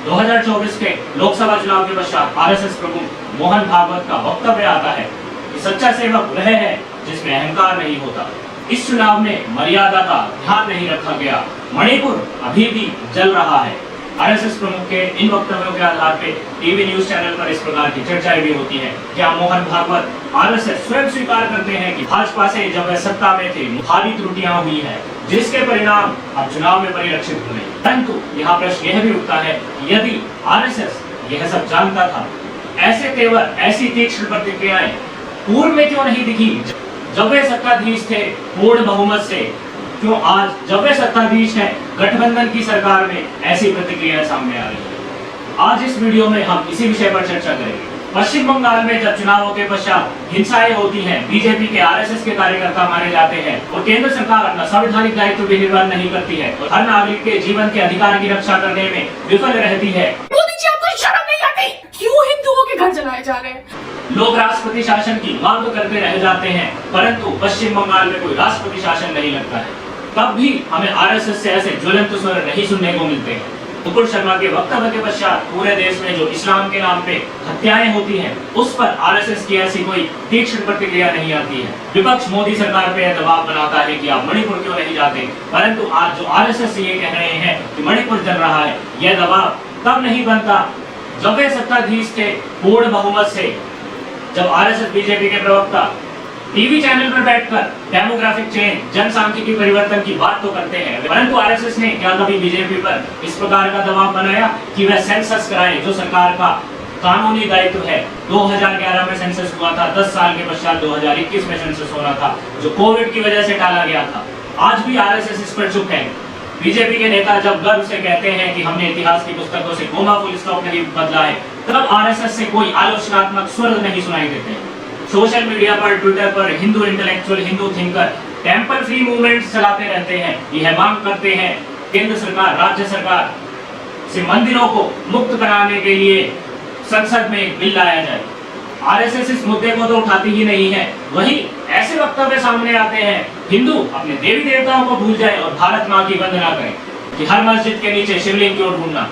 2024 के लोकसभा चुनाव के पश्चात आरएसएस प्रमुख मोहन भागवत का वक्तव्य आता है कि सच्चा सेवक वह है जिसमें अहंकार नहीं होता। इस चुनाव में मर्यादा का ध्यान नहीं रखा गया। मणिपुर अभी भी जल रहा है। आरएसएस प्रमुख के इन वक्तव्यों के आधार पे टीवी न्यूज चैनल पर इस प्रकार की चर्चाएं भी होती हैं। क्या मोहन भागवत आरएसएस स्वयं स्वीकार करते हैं कि भाजपा से जब वह सत्ता में थे भारी त्रुटियां हुई हैं, जिसके परिणाम अब चुनाव में परिलक्षित हुए। परंतु यहाँ प्रश्न यह भी उठता है कि यदि आरएसएस यह सब जानता था, ऐसे तेवर, ऐसी तीक्ष्ण प्रतिक्रियाएं पूर्व में क्यों नहीं दिखी जब वे सत्ताधीश थे पूर्ण बहुमत से? क्यों आज जब वे सत्ताधीश हैं गठबंधन की सरकार में ऐसी प्रतिक्रिया सामने आ रही है? आज इस वीडियो में हम इसी विषय पर चर्चा करेंगे। पश्चिम बंगाल में जब चुनावों के पश्चात हिंसाएं होती हैं, बीजेपी के आरएसएस के कार्यकर्ता मारे जाते हैं और केंद्र सरकार अपना संवैधानिक दायित्व भी निर्वहन नहीं करती है और हर नागरिक के जीवन के अधिकार की रक्षा करने में विफल रहती है। मोदी जी, आपको शर्म नहीं आती? क्यों हिंदुओं के घर जलाए जा रहे हैं? लोग राष्ट्रपति शासन की मांग करते रह जाते हैं, परंतु पश्चिम बंगाल में कोई राष्ट्रपति शासन नहीं लगता है। तब भी हमें आरएसएस से ऐसे ज्वलंत स्वर नहीं सुनने को मिलते हैं। मुकुल शर्मा के वक्तव्य के पश्चात पूरे देश में जो इस्लाम के नाम पे हत्याएं होती हैं, उस पर आरएसएस की ऐसी कोई तीक्ष्ण प्रतिक्रिया नहीं आती है। विपक्ष मोदी सरकार पे दबाव बनाता है कि आप मणिपुर क्यों नहीं जाते, परंतु आज जो आरएसएस ये कह रहे हैं कि मणिपुर जल रहा है, यह दबाव तब नहीं बनता जब वे सत्ताधीश थे पूर्ण बहुमत से। जब आरएसएस बीजेपी के प्रवक्ता टीवी चैनल पर बैठकर डेमोग्राफिक चेंज, जनसांख्यिकी परिवर्तन की बात तो करते हैं, परंतु आरएसएस ने क्या कभी बीजेपी पर इस प्रकार का दबाव बनाया कि वह सेंसस कराए, जो सरकार का कानूनी दायित्व है? 2011 में सेंसस हुआ था, 10 साल के पश्चात 2021 में सेंसस होना था, जो कोविड की वजह से टाला गया था। आज भी आरएसएस इस पर चुप है। बीजेपी के नेता जब गर्व से कहते हैं कि हमने इतिहास की पुस्तकों से कोमा फुल स्टॉप नहीं बदला है, तब आरएसएस से कोई आलोचनात्मक स्वर नहीं सुनाई देते। सोशल मीडिया पर, ट्विटर पर Hindu intellectual, Hindu thinker temple free movements चलाते रहते हैं। यह मांग करते हैं केंद्र सरकार, राज्य सरकार से मंदिरों को मुक्त कराने के लिए संसद में एक बिल लाया जाए। आरएसएस इस मुद्दे को तो उठाती ही नहीं है। वही ऐसे वक्तव्य सामने आते हैं, हिंदू अपने देवी देवताओं को भूल जाए और भारत माँ की वंदना करें, कि हर मस्जिद के नीचे शिवलिंग क्यों ढूंढना।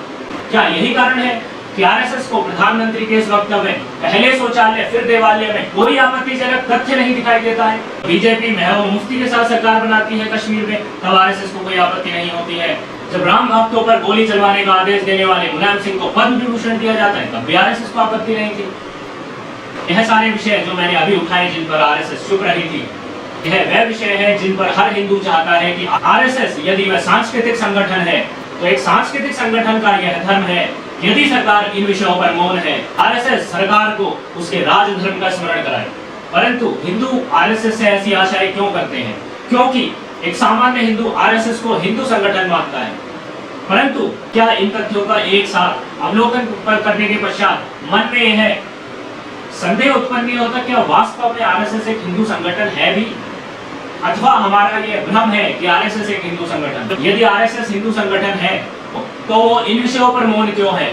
क्या यही कारण है कि आरएसएस को प्रधानमंत्री के इस वक्तव्य पहले शौचालय फिर देवालय में कोई आपत्तिजनक तथ्य नहीं दिखाई देता है? बीजेपी महबूब मुफ्ती के साथ सरकार बनाती है कश्मीर में, तब आरएसएस को कोई आपत्ति नहीं होती है। जब राम भक्तों पर गोली चलवाने का आदेश देने वाले मुलायम सिंह को पद्म विभूषण दिया जाता है, तब भी आरएसएस को आपत्ति नहीं थी। यह सारे विषय जो मैंने अभी उठाए, जिन पर आरएसएस चुप रही थी, यह वह विषय है जिन पर हर हिंदू चाहता है कि आरएसएस यदि वह सांस्कृतिक संगठन है तो एक सांस्कृतिक संगठन का यह धर्म है। यदि सरकार इन विषयों पर मौन है, आरएसएस सरकार को उसके राजधर्म का स्मरण कराए। परंतु हिंदू आरएसएस से ऐसी आशाएं क्यों करते हैं? क्योंकि एक सामान्य हिंदू आरएसएस को हिंदू संगठन मानता है। परंतु क्या इन तथ्यों का एक साथ अवलोकन करने के पश्चात मन में यह संदेह उत्पन्न नहीं होता क्या वास्तव में आरएसएस एक हिंदू संगठन है भी, अथवा हमारा यह भ्रम है कि आरएसएस एक हिंदू संगठन? यदि आरएसएस हिंदू संगठन है तो वो इन विषयों पर मौन क्यों है?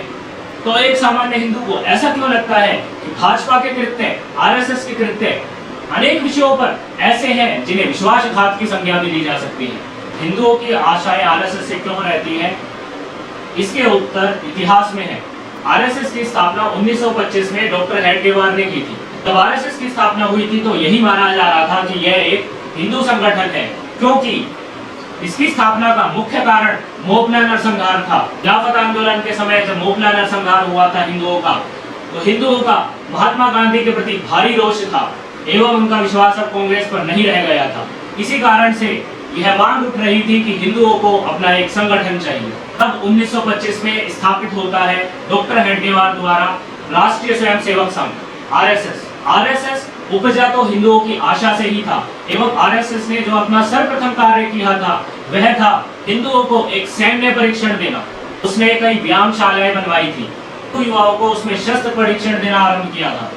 तो एक सामान्य हिंदू को ऐसा क्यों लगता है कि भाजपा के कृत्य, आरएसएस के कृत्य अनेक विषयों पर ऐसे हैं जिन्हें विश्वासघात की संज्ञा भी दी जा सकती है? हिंदुओं की आशाएं आरएसएस से क्यों रहती है? इसके उत्तर इतिहास में है। आरएसएस की स्थापना 1925 में डॉक्टर हेडगेवार ने की थी। जब आरएसएस की स्थापना हुई थी तो यही माना जा रहा था कि यह एक हिंदू संगठन है, क्योंकि इसकी स्थापना का मुख्य कारण मोपला नरसंहार था। खिलाफत आंदोलन के समय जब मोपला नरसंहार हुआ था हिंदुओं का, तो हिंदुओं का महात्मा गांधी के प्रति भारी रोष था एवं उनका विश्वास अब कांग्रेस पर नहीं रह गया था। इसी कारण से यह मांग उठ रही थी कि हिंदुओं को अपना एक संगठन चाहिए। तब 1925 में स्थापित होता है डॉक्टर हेडगेवार द्वारा राष्ट्रीय स्वयंसेवक संघ, आरएसएस। आरएसएस उपजा तो हिंदुओं की आशा से ही था एवं आरएसएस ने जो अपना सर्वप्रथम कार्य किया था वह था हिंदुओं को एक सैन्य परीक्षण देना। उसने कई व्यायामशालाएं बनवाई थी, तो युवाओं को उसमें शस्त्र परीक्षण देना आरंभ किया था,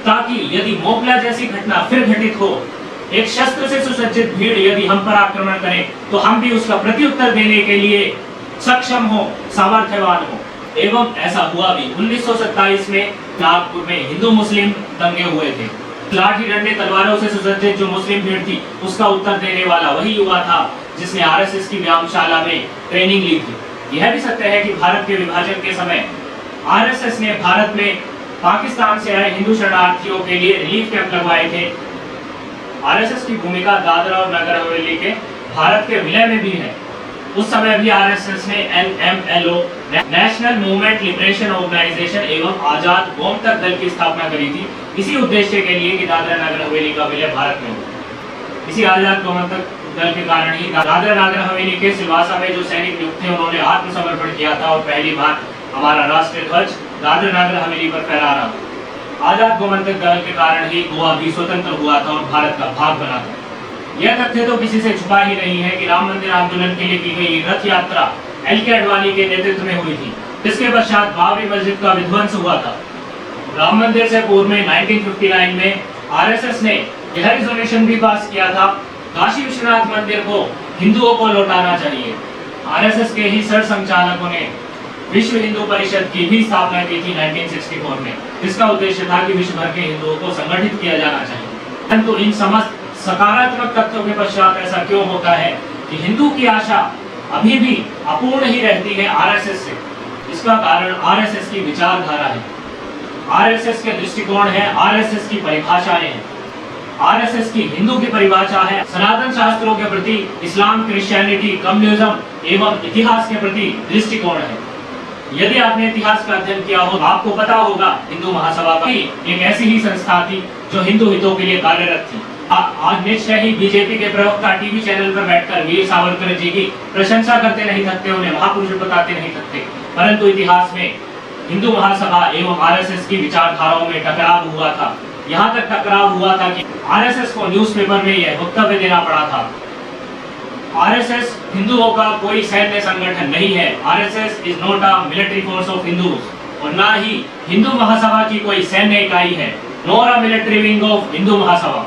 ताकि यदि मोपला जैसी घटना फिर घटित हो, एक शस्त्र से सुसज्जित भीड़ यदि हम पर आक्रमण करे तो हम भी उसका प्रत्युत्तर देने के लिए सक्षम हो, सामर्थ्यवान हो। एवं ऐसा हुआ भी। 1927 में नागपुर में हिंदू मुस्लिम दंगे हुए थे। लाठी डंडे तलवारों से सुसज्जित जो मुस्लिम भीड़ थी उसका उत्तर देने वाला वही युवा था जिसने आरएसएस की व्यायामशाला में ट्रेनिंग ली थी। यह भी सत्य है कि भारत के विभाजन के समय आरएसएस ने भारत में पाकिस्तान से आए हिंदू शरणार्थियों के लिए रिलीफ कैंप लगवाए थे। आरएसएस की भूमिका दादरा और नगर हवेली के भारत के विलय में भी है। उस समय भी आरएसएस ने NMLO national movement liberation organisation एवं आजाद गोमतक दल की स्थापना करी थी, इसी उद्देश्य के लिए कि दादरा नगर हवेली का विलय भारत में हो। इसी आजाद गोमतक दल के कारण ही दादरा नगर हवेली के सिलवासा में जो सैनिक नियुक्त थे उन्होंने आत्मसमर्पण किया था और पहली बार हमारा राष्ट्रीय ध्वज दादरा नगर हवेली पर फहरा रहा था। आजाद गोमतक दल के कारण ही गोवा भी स्वतंत्र हुआ था और भारत का भाग बना था। यह तथ्य तो किसी से छुपा ही नहीं है कि राम मंदिर आंदोलन के लिए की गई रथ यात्रा LK आडवाणी के नेतृत्व में हुई थी, जिसके पश्चात बाबरी मस्जिद का विध्वंस हुआ था। राम मंदिर से पूर्व में 1959 में आरएसएस ने यह रिजोल्यूशन भी पास किया था, काशी विश्वनाथ मंदिर को हिंदुओं को लौटाना चाहिए। आरएसएस के ही सर संचालकों ने विश्व हिंदू परिषद की भी स्थापना की थी 1964 में, जिसका उद्देश्य था कि विश्व भर के हिंदुओं को संगठित किया जाना चाहिए। परंतु इन समस्त सकारात्मक तथ्यों के पश्चात ऐसा क्यों होता है कि हिंदू की आशा अभी भी अपूर्ण ही रहती है आरएसएस से? इसका कारण आरएसएस की विचारधारा है, आरएसएस के दृष्टिकोण है, आरएसएस की परिभाषाएं हैं। आरएसएस की हिंदू की परिभाषा है सनातन शास्त्रों के प्रति इस्लाम, क्रिश्चियनिटी, कम्युनिज्म एवं इतिहास के प्रति दृष्टिकोण है। यदि आपने इतिहास का अध्ययन किया हो, आपको पता होगा हिंदू महासभा की एक ऐसी ही संस्था थी जो हिंदू हितों के लिए कार्यरत थी। आज निश्चय ही बीजेपी के प्रवक्ता टीवी चैनल पर बैठकर वीर सावरकर जी की प्रशंसा करते नहीं थकते, उन्हें महापुरुष बताते नहीं थकते, परंतु इतिहास में हिंदू महासभा एवं आरएसएस की विचारधाराओं में टकराव हुआ था। यहाँ तक टकराव हुआ था कि आरएसएस को न्यूज़पेपर में यह वक्तव्य देना पड़ा था, आरएसएस हिंदुओं का कोई सैन्य संगठन नहीं है, RSS is not a military force of Hindus, और ना ही हिंदू महासभा की कोई सैन्य इकाई है, nor a military wing of Hindu Mahasabha.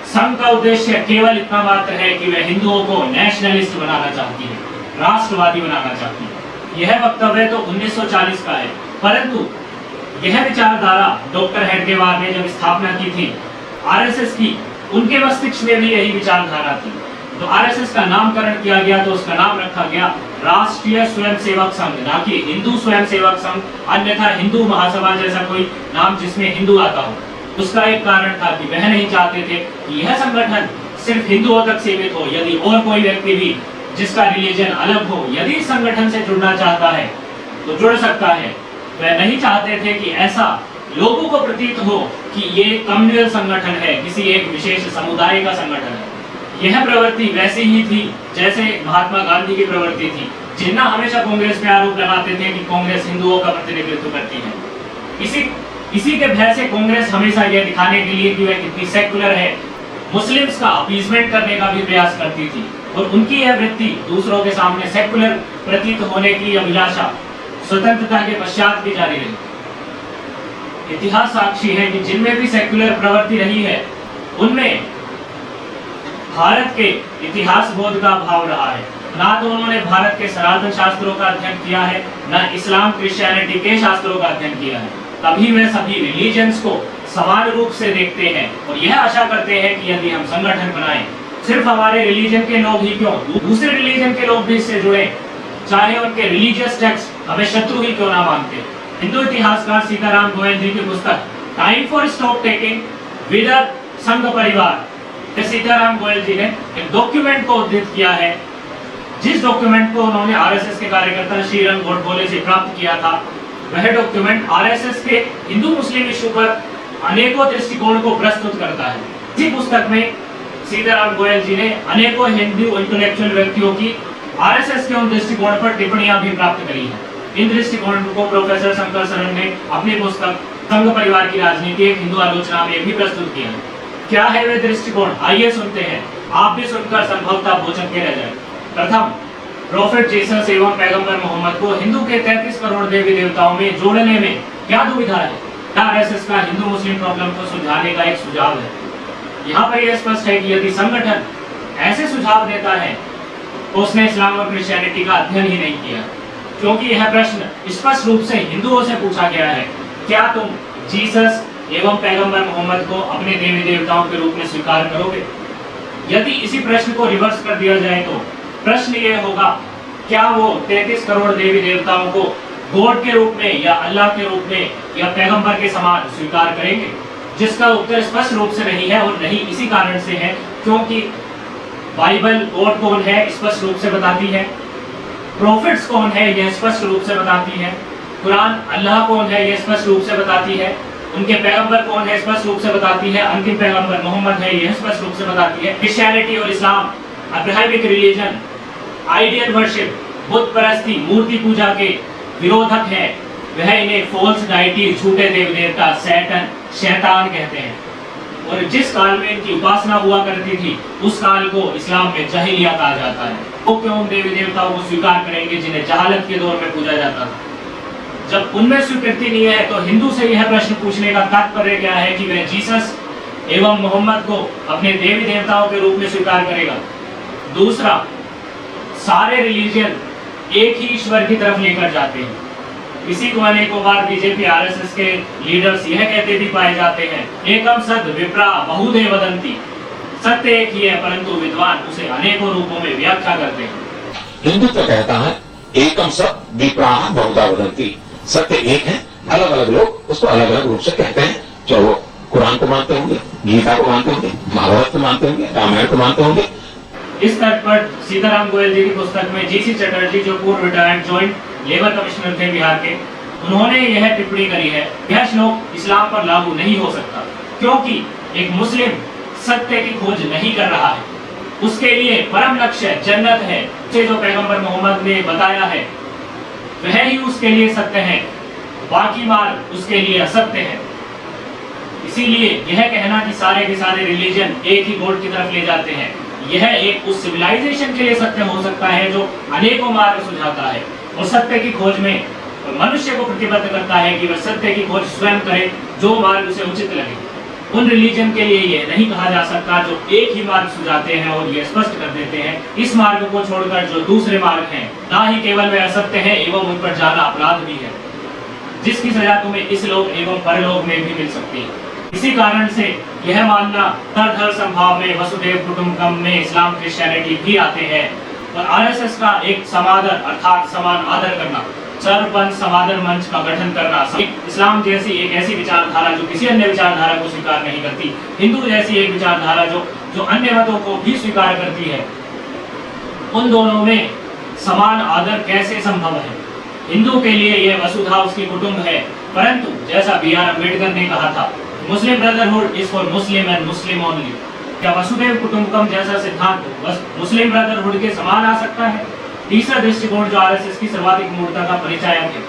Sangh का उद्देश्य केवल इतना मात्र है कि वह हिंदुओं को नेशनलिस्ट बनाना चाहती है, राष्ट्रवादी बनाना चाहती है। यह वक्तव्य तो 1940 का है, परंतु यह विचारधारा डॉक्टर हेडगेवार ने जब स्थापना की थी आरएसएस की, उनके मस्तिष्क में भी यही विचारधारा थी। तो आरएसएस का नामकरण किया गया, तो उसका नाम रखा गया राष्ट्रीय स्वयंसेवक संघ, ना कि हिंदू स्वयंसेवक संघ, अन्यथा हिंदू महासभा जैसा कोई नाम जिसमें हिंदू आता हो। उसका एक कारण था कि वह नहीं चाहते थे कि यह संगठन सिर्फ हिंदुओं तक सीमित हो। यदि और कोई व्यक्ति भी जिसका रिलीजन अलग हो, यदि इस संगठन से जुड़ना चाहता है तो जुड़ सकता है। वह नहीं चाहते थे कि ऐसा लोगों को प्रतीत हो कि ये कम्युनल संगठन है, किसी एक विशेष समुदाय का संगठन है। यह प्रवृत्ति वैसी ही थी जैसे महात्मा गांधी की प्रवृत्ति थी। जिन्ना हमेशा कांग्रेस पे आरोप लगाते थे कि कांग्रेस हिंदुओं का प्रतिनिधित्व करती है। इसी के भय से कांग्रेस हमेशा यह दिखाने के लिए कि वह कितनी सेक्युलर है, मुस्लिम्स का अपीजमेंट करने का भी प्रयास करती थी, और उनकी यह वृत्ति दूसरों के सामने सेक्युलर प्रतीत होने की अभिलाषा स्वतंत्रता के पश्चात भी जारी रही। इतिहास साक्षी है कि जिनमें भी सेक्युलर प्रवृत्ति रही है उनमें भारत के इतिहास बोध का भाव रहा है। ना तो उन्होंने भारत के सनातन शास्त्रों का अध्ययन किया है, ना इस्लाम क्रिश्चियनिटी के शास्त्रों का अध्ययन किया है। तभी वे सभी रिलीजन्स को समान रूप से देखते हैं और यह आशा करते हैं कि यदि हम संगठन बनाएं, सिर्फ हमारे रिलीजन के लोग ही क्यों, दूसरे रिलीजन के लोग भी इससे जुड़े, चाहे उनके रिलीजियस टेक्स्ट हमें शत्रु ही क्यों ना मानते। हिंदू इतिहासकार सीताराम गोयल जी की पुस्तक time for stock taking with संघ परिवार, सीताराम गोयल जी ने एक डॉक्यूमेंट को उद्धृत किया है, जिस डॉक्यूमेंट को उन्होंने आरएसएस के कार्यकर्ता श्रीरंग गोडबोले से प्राप्त किया था। वह डॉक्यूमेंट आरएसएस के हिंदू मुस्लिम इशू पर अनेकों दृष्टिकोण को प्रस्तुत करता है। इसी पुस्तक में सीताराम गोयल जी ने अनेकों हिंदू इंटेलेक्चुअल व्यक्तियों की आरएसएस के उन दृष्टिकोण पर टिप्पणियां भी प्राप्त करी हैं। इन दृष्टिकोण को प्रोफेसर शंकर शरण ने अपनी पुस्तक संघ परिवार की राजनीति एक हिंदू आलोचना में भी प्रस्तुत किया है। क्या है वे दृष्टिकोण, आइए सुनते हैं, आप भी सुनकर संभवतः भोजन के रह जाए। प्रथम, प्रॉफिट जीसस एवं पैगंबर मोहम्मद को हिंदू के 33 करोड़ देवी देवताओं में जोड़ने में क्या दुविधा है? आरएसएस का हिंदू मुस्लिम प्रॉब्लम को सुलझाने का एक सुझाव है। यहाँ पर यह स्पष्ट है कि यदि संगठन ऐसे सुझाव देता है तो उसने इस्लाम और क्रिश्चियनिटी का अध्ययन ही नहीं किया, क्योंकि यह प्रश्न स्पष्ट रूप से हिंदुओं से पूछा गया है, क्या तुम जीसस एवं पैगंबर मोहम्मद को अपने देवी देवताओं के रूप में स्वीकार करोगे? यदि इसी प्रश्न को रिवर्स कर दिया जाए तो प्रश्न यह होगा, क्या वो 33 करोड़ देवी देवताओं को गॉड के रूप में या अल्लाह के रूप में या पैगंबर के समान स्वीकार करेंगे? जिसका उत्तर स्पष्ट रूप से नहीं है, और नहीं इसी कारण से है क्योंकि बाइबल गॉड कौन है स्पष्ट रूप से बताती है, प्रोफिट्स कौन है यह स्पष्ट रूप से बताती है, कुरान अल्लाह कौन है यह स्पष्ट रूप से बताती है, उनके पैगंबर कौन है स्पष्ट रूप से बताती है, अंतिम पैगंबर मोहम्मद है यह स्पष्ट रूप से बताती है। क्रिश्चियनिटी और इस्लाम अब्राहमिक रिलीजन आइडियल वर्शिप, बुत परस्ती, मूर्ति पूजा के विरोधक है। वह इन्हें फॉल्स डाइटी, झूठे देव देवता, सैटन, शैतान कहते हैं। और जिस काल में इनकी उपासना हुआ करती थी उस काल को इस्लाम में जहिलिया कहा जाता है। वो क्यों देवी देवताओं को स्वीकार करेंगे जिन्हें जहालत के दौर में पूजा जाता था? जब उनमें स्वीकृति नहीं है तो हिंदू से यह प्रश्न पूछने का तात्पर्य क्या है कि वह जीसस एवं मोहम्मद को अपने देवी देवताओं के रूप में स्वीकार करेगा? दूसरा, सारे रिलीजन एक ही ईश्वर की तरफ लेकर जाते हैं। इसी को अनेकों बार बीजेपी आरएसएस के लीडर्स यह कहते भी पाए जाते हैं, एकम सद विप्रा बहुधे वदंती, सत्य एक ही है परंतु विद्वान उसे अनेकों रूपों में व्याख्या करते हैं। हिंदू तो कहता है एकम सत विप्राह बहुधा वदंती, सत्य एक है, अलग अलग लोग उसको अलग अलग रूप से कहते हैं। चाहे वो कुरान को मानते होंगे, गीता को मानते होंगे, महाभारत को मानते होंगे, रामायण को मानते होंगे। इस तर्क पर सीताराम गोयल जी की पुस्तक में जीसी चटर्जी, जो पूर्व रिटायर्ड ज्वाइंट लेबर कमिश्नर थे बिहार के, उन्होंने यह टिप्पणी करी है, यह श्लोक इस्लाम पर लागू नहीं हो सकता क्योंकि एक मुस्लिम सत्य की खोज नहीं कर रहा है। उसके लिए परम लक्ष्य जन्नत है, उसे जो पैगंबर मोहम्मद ने बताया है वह ही उसके लिए सत्य है, बाकी मार्ग उसके लिए असत्य है। इसीलिए यह कहना कि सारे के सारे रिलीजन एक ही गॉड की तरफ ले जाते हैं, यह एक उस सिविलाइजेशन के लिए सत्य हो सकता है जो अनेकों मार्ग सुझाता है और सत्य की खोज में मनुष्य को प्रतिबद्ध करता है कि वह सत्य की खोज स्वयं करे जो मार्ग उसे उचित लगे। उन रिलीजन के लिए यह नहीं कहा जा सकता जो एक ही मार्ग सुझाते हैं और यह स्पष्ट कर देते हैं इस मार्ग को छोड़कर जो दूसरे मार्ग हैं, ना ही केवल वे असत्य है एवं उन पर जाना अपराध भी है, जिसकी सजा तुम्हें इस लोक एवं परलोक में भी मिल सकती है। इसी कारण से यह मानना धर्म संभाव में वसुदेव कुटुंबकम में इस्लाम क्रिश्चियनिटी भी आते हैं और आरएसएस का एक समादर अर्थात समान आदर करना, सर्वपंथ समादर मंच का गठन करना, इस्लाम जैसी एक ऐसी विचारधारा जो किसी अन्य विचारधारा को स्वीकार नहीं करती, हिंदू जैसी एक विचारधारा जो अन्य मतों को भी स्वीकार करती है, उन दोनों में समान आदर कैसे संभव है? हिंदू के लिए यह वसुधा उसकी कुटुंब है, परंतु जैसा B.R. अम्बेडकर ने कहा था, Muslim brotherhood is for Muslim and Muslim only. क्या वसुधैव कुटुंबकम जैसा सिद्धांत मुस्लिम ब्रदरहुड के समान आ सकता है? तीसरा दृष्टिकोण जो आरएसएस की सर्वाधिक मूर्खता का परिचायक है,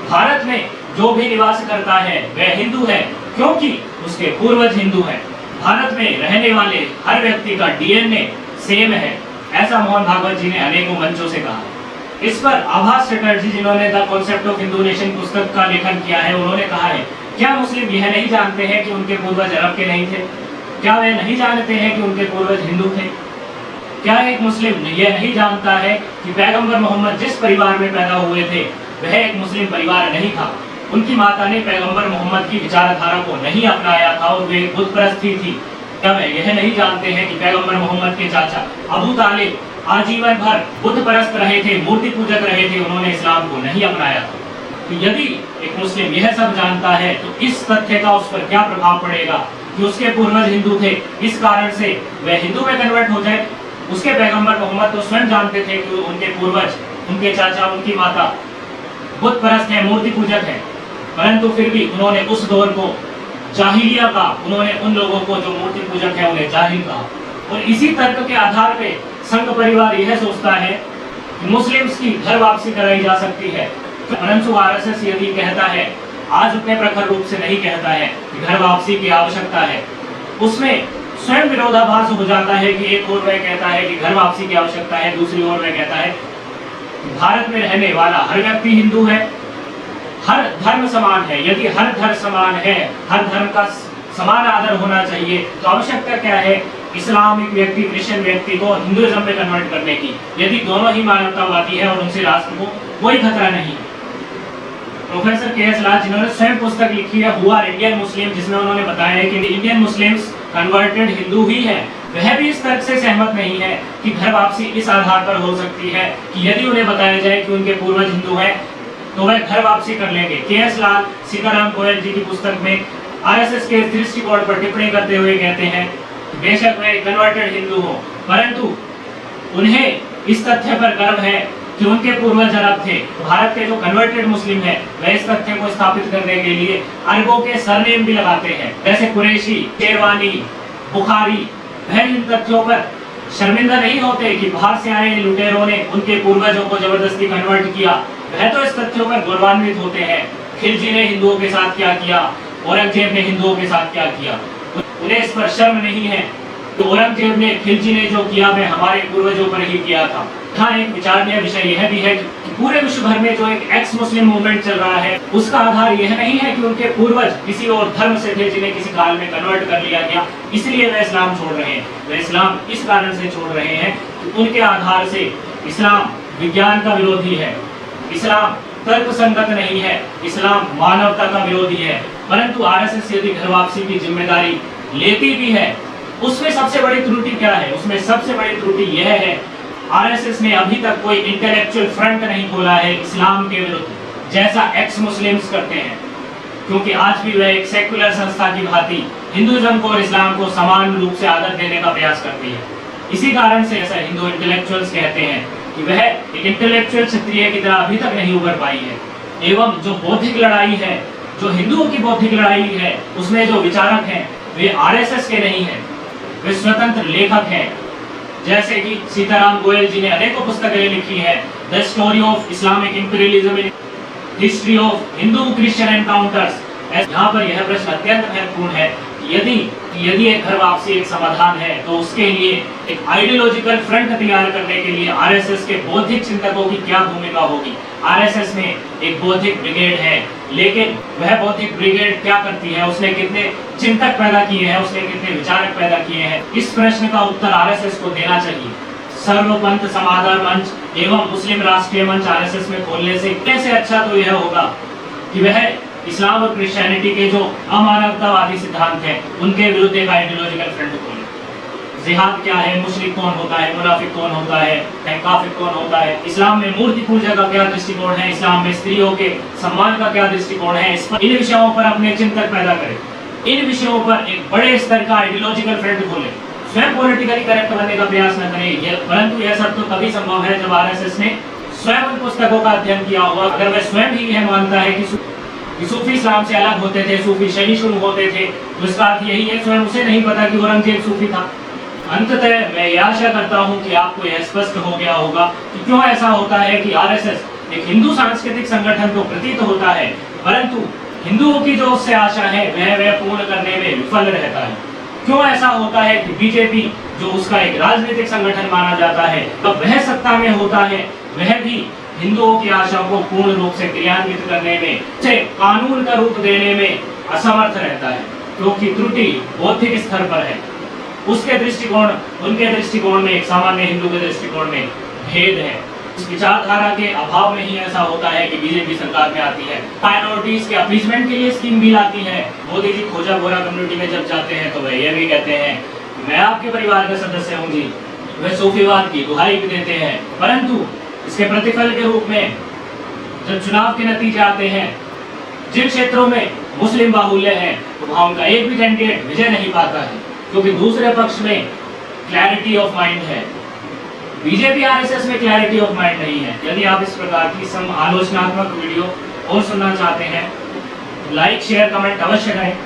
भारत में जो भी निवास करता है वह हिंदू है क्योंकि उसके पूर्वज हिंदू हैं। भारत में रहने वाले हर व्यक्ति का डीएनए सेम है, ऐसा मोहन भागवत जी ने अनेकों मंचों से कहा। इस पर आभास चटर्जी, जिन्होंने the concept of Hindu nation पुस्तक का लेखन किया है, उन्होंने कहा है, क्या मुस्लिम यह नहीं जानते हैं कि उनके पूर्वज अरब के नहीं थे? क्या वे नहीं जानते हैं कि उनके पूर्वज हिंदू थे? क्या एक मुस्लिम यह नहीं जानता है कि पैगंबर मोहम्मद जिस परिवार में पैदा हुए थे वह एक मुस्लिम परिवार नहीं था? उनकी माता ने पैगंबर मोहम्मद की विचारधारा को नहीं अपनाया था और वे बुत परस्त थी। क्या वे यह नहीं जानते हैं कि पैगंबर मोहम्मद के चाचा अबू तालिब आजीवन भर बुत परस्त रहे थे, मूर्ति पूजक रहे थे, उन्होंने इस्लाम को नहीं अपनाया था? तो यदि एक मुस्लिम यह सब जानता है तो इस तथ्य का उस पर क्या प्रभाव पड़ेगा कि उसके पूर्वज हिंदू थे, इस कारण से वह हिंदू में कन्वर्ट हो जाए? उसके पैगंबर मोहम्मद तो स्वयं जानते थे कि उनके पूर्वज, उनके चाचा, उनकी माता बुत परस्त है, मूर्ति पूजक है, परंतु फिर भी उन्होंने उस दौर को जाहिलिया कहा, उन्होंने उन लोगों को जो मूर्ति पूजक है उन्हें जाहिल कहा। और इसी तर्क के आधार पे संघ परिवार यह सोचता है कि मुस्लिम्स की घर वापसी कराई जा सकती है, परंतु आरएसएस यदि कहता है, आज उतने प्रखर रूप से नहीं कहता है कि घर वापसी की आवश्यकता है, उसमें स्वयं विरोधाभास हो जाता है कि एक ओर वह कहता है कि घर वापसी की आवश्यकता है, दूसरी ओर वह कहता है भारत में रहने वाला हर व्यक्ति हिंदू है, हर धर्म समान है। यदि हर धर्म समान है, हर धर्म का समान आदर होना चाहिए, तो आवश्यकता क्या है इस्लामिक व्यक्ति, क्रिश्चियन व्यक्ति को हिंदुइज्म में कन्वर्ट करने की, यदि दोनों ही मानवतावादी है और उनसे राष्ट्र को कोई खतरा नहीं। Professor KS. लाल, जिन्होंने स्वयं पुस्तक लिखी है हु आर इंडियन मुस्लिम, जिसमें उन्होंने बताया है कि इंडियन मुस्लिम्स कन्वर्टेड हिंदू ही है, वह भी इस तर्क से सहमत नहीं है कि घर वापसी इस आधार पर हो सकती है कि यदि उन्हें बताया जाए कि उनके पूर्वज हिंदू हैं तो वह घर वापसी कर लेंगे। के.एस. लाल सीताराम गोयल जी की पुस्तक में आरएसएस के दृष्टिकोण पर टिप्पणी करते हुए कहते हैं, बेशक वे कन्वर्टेड हिंदू हो, परंतु उन्हें इस तथ्य पर गर्व है कि उनके पूर्वज अरब थे। भारत के जो कन्वर्टेड मुस्लिम है वह इस तथ्य को स्थापित करने के लिए अरबों के सरनेम भी लगाते हैं, जैसे कुरैशी, शेरवानी, बुखारी। वह इन तथ्यों पर शर्मिंदा नहीं होते कि बाहर से आए लुटेरों ने उनके पूर्वजों को जबरदस्ती कन्वर्ट किया। वह तो इस तथ्यों पर गौरवान्वित होते हैं, खिलजी ने हिंदुओं के साथ क्या किया, औरंगजेब ने हिंदुओं के साथ क्या किया। उन्हें इस पर शर्म नहीं है तो औरंगजेब ने, खिलजी ने जो किया वह हमारे पूर्वजों पर ही किया था। हाँ, एक विचारणीय विषय यह भी है कि पूरे विश्व भर में जो एक एक्स मुस्लिम मूवमेंट चल रहा है उसका आधार यह नहीं है कि उनके पूर्वज किसी और धर्म से थे जिन्हें किसी काल में कन्वर्ट कर लिया गया इसलिए वे इस्लाम छोड़ रहे हैं। वे इस्लाम इस कारण से छोड़ रहे हैं कि उनके आधार से इस्लाम विज्ञान का विरोधी है, इस्लाम तर्क संगत नहीं है, इस्लाम मानवता का विरोधी है। परंतु आरएसएस यदि घर वापसी की जिम्मेदारी लेती भी है, उसमें सबसे बड़ी त्रुटि क्या है? उसमें सबसे बड़ी त्रुटि यह है, आरएसएस ने अभी तक कोई इंटेलेक्चुअल फ्रंट नहीं खोला है इस्लाम के विरुद्ध, जैसा एक्स मुस्लिम्स करते हैं, क्योंकि आज भी वह एक सेक्युलर संस्था की भांति हिंदुइज्म को और इस्लाम को समान रूप से आदर देने का प्रयास करती है। इसी कारण से ऐसा हिंदू इंटेलेक्चुअल्स कहते हैं कि वह एक इंटेलेक्चुअल क्षत्रिय की तरह अभी तक नहीं उभर पाई है। एवं जो बौद्धिक लड़ाई है, जो हिंदुओं की बौद्धिक लड़ाई है, उसमें जो विचारक हैं वे आरएसएस के नहीं हैं, वे स्वतंत्र लेखक हैं। जैसे कि सीताराम गोयल जी ने अनेकों पुस्तकें लिखी है, the story of Islamic imperialism in history of Hindu Christian encounters. यहाँ पर यह प्रश्न अत्यंत महत्वपूर्ण है, यदि एक घर वापसी एक समाधान है तो उसके लिए एक आइडियोलॉजिकल फ्रंट तैयार करने के लिए आरएसएस के बौद्धिक चिंतकों की क्या भूमिका होगी। आरएसएस में एक बौद्धिक ब्रिगेड है, लेकिन वह बौद्धिक ब्रिगेड क्या करती है, उसने कितने चिंतक पैदा किए हैं, उसने कितने विचारक पैदा किए हैं, इस प्रश्न का उत्तर आरएसएस को देना चाहिए। सर्वपंथ समाधान मंच एवं मुस्लिम राष्ट्रीय मंच आरएसएस में खोलने से अच्छा तो यह होगा कि वह इस्लाम और क्रिश्चियनिटी के जो अमानवतावादी सिद्धांत हैं उनके विरुद्ध एक आइडियोलॉजिकल फ्रंट खोले। जिहाद क्या है, मुशरिक कौन होता है, मुनाफिक कौन होता है, काफिर कौन होता है, इस्लाम में मूर्ति पूजा का क्या दृष्टिकोण है, इस्लाम में स्त्रियों के सम्मान का क्या दृष्टिकोण है, इन विषयों पर अपने चिंतक पैदा करें। इन विषयों पर एक बड़े स्तर का आइडियोलॉजिकल फ्रंट खोले। स्वयं पॉलिटिकली करेक्ट बनने का प्रयास न करें, परंतु यह सब तो तभी संभव है जब आरएसएस ने स्वयं उन पुस्तकों का अध्ययन किया होगा। अगर वह स्वयं ही यह मानता है कि सूफी इस्लाम से अलग होते थे, सूफी शही शुरू होते थे, तो इसका अर्थ यही है स्वयं उसे नहीं पता कि औरंगजेब सूफी था। अंततः मैं यह आशा करता हूं कि आपको यह स्पष्ट हो गया होगा कि क्यों ऐसा होता है कि आरएसएस एक हिंदू सांस्कृतिक संगठन तो प्रतीत होता है, परंतु हिंदुओं की जो उससे आशा है वह पूर्ण करने में विफल रहता है। क्यों ऐसा होता है कि बीजेपी जो उसका एक राजनीतिक संगठन माना जाता है, तब वह सत्ता में होता है, वह भी हिंदुओं की आशा को पूर्ण रूप से क्रियान्वित करने में, से कानून का रूप देने में असमर्थ रहता है, क्योंकि त्रुटि बौद्धिक स्तर पर है। उसके दृष्टिकोण, उनके दृष्टिकोण में एक सामान्य हिंदू के दृष्टिकोण में भेद है। इस विचारधारा के अभाव में ही ऐसा होता है कि बीजेपी सरकार में आती है, माइनॉरिटीज के अपीजमेंट के लिए स्कीम भी लाती है। मोदी जी खोजा बोरा कम्युनिटी में जब जाते हैं तो वह यह भी कहते हैं मैं आपके परिवार का सदस्य हूँ जी, वह सूफीवाद की दुहाई भी देते हैं। परंतु इसके प्रतिफल के रूप में जब चुनाव के नतीजे आते हैं, जिन क्षेत्रों में मुस्लिम बाहुल्य है वहां उनका एक भी कैंडिडेट विजय नहीं पाता है, क्योंकि दूसरे पक्ष में क्लैरिटी ऑफ माइंड है। बीजेपी आरएसएस में क्लैरिटी ऑफ माइंड नहीं है। यदि आप इस प्रकार की सम आलोचनात्मक वीडियो और सुनना चाहते हैं, लाइक शेयर कमेंट अवश्य करें।